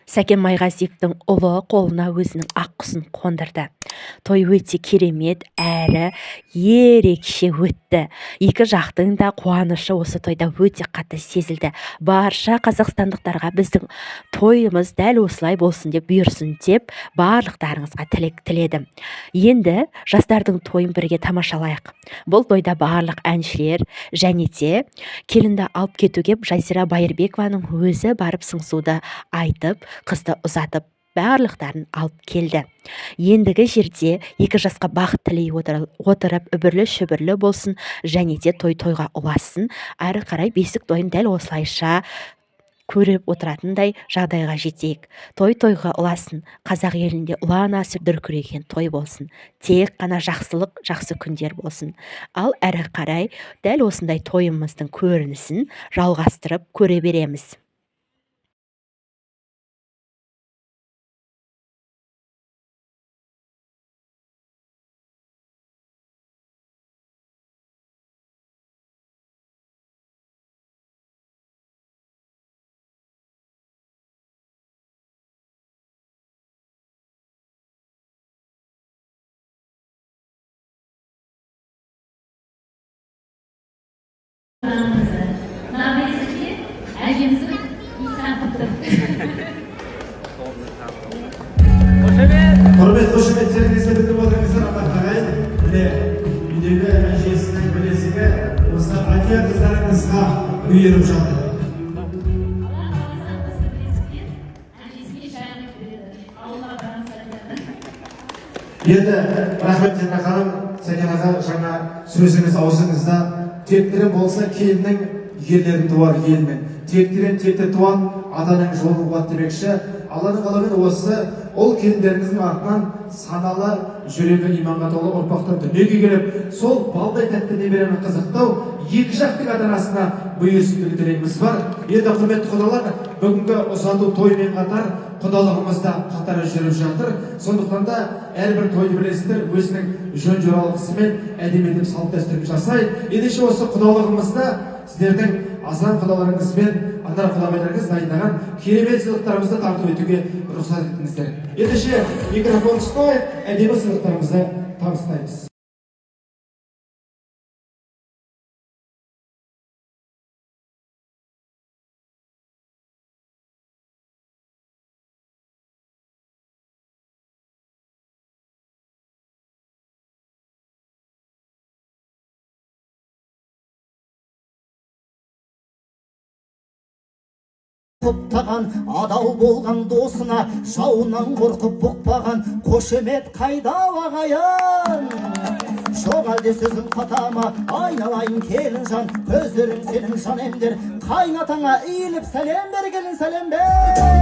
Сәкен Майғазиевтің ұлы қолына өзінің ақ құсын қондырды. Той өте керемет әрі ерекше өтті. Екі жақтың да қуанышы осы тойда өте қатты сезілді. Барша қазақстандықтарға біздің тойымыз дәл осылай болсын деп бұйырсын деп барлықтарыңызға тілек тіледім. Енді жастардың тойын бірге тамашалайық. Бұл тойда барлық әншілер және де келінді алып кетуге Жазира Байырбекованың өзі барып сыңсуды айтып, қызды ұзатып барлықтарын алып келді. Ендігі жерде екі жасқа бақыт тілей отырып үбірлі шүбірлі болсын және де тойға ұлассын. Әрі қарай бесік тойын дәл осылайша көріп отыратындай жағдайға жетейік. Тойға ұласын. Қазақ елінде ұлан асыр дүркіреген той болсын. Тек қана жақсылық, жақсы күндер болсын. Ал әрі қарай дәл осындай тойымыздың көрінісін жалғастырып көре береміз. Құрмет қошеметтеріңізді білдіріп отырыңыздар, Аллах тағайын. Міне үйдегі әжесінің білесігі осы әке қыздарыңызға бұйырып жатыр. Енді рахмет Сәкен ханым, Сәкен аға, жаңа сөзіңіз аузыңызда. Тектірім болса келіннің ерлерін туар елмен. Тектірім текті туан аданың жолын қуат демекші. Алланың қалауымен осы ол келіндеріңіздің артынан саналы жүрегі иманға толы ұрпақтар дүниеге келіп, сол балдай тәтті немерені қызықтау екі жақтың ата-анасына бұйырсын деген тілегіміз бар. Енді құрметті құдалар, бүгінгі ұзату тоймен қатар құдалығымыз да қатар жүріп жатыр. Сондықтан да әрбір тойды білесіздер өзінің жөн жоралғысымен әдемі етіп салт дәстүрін жасайды. Ендеше осы құдалығымызда сіздердің азан құдаларыңызбен ана құдаларыңыз дайындаған керемет сыйлықтарымызды тарту етуге рұқсат етіңіздер. Ендеше микрофон ұстайық, әдемі сыйлықтарымызды табыстаймыз. Құптаған адал болған досына жауынан қорқып бұқпаған қошемет қайда ағайын. Жоқ әлде сөзім қатама айналайын келін жан, көздерің сенің жан емдер, қайнатаңа иіліп сәлем бер келін сәлем бер.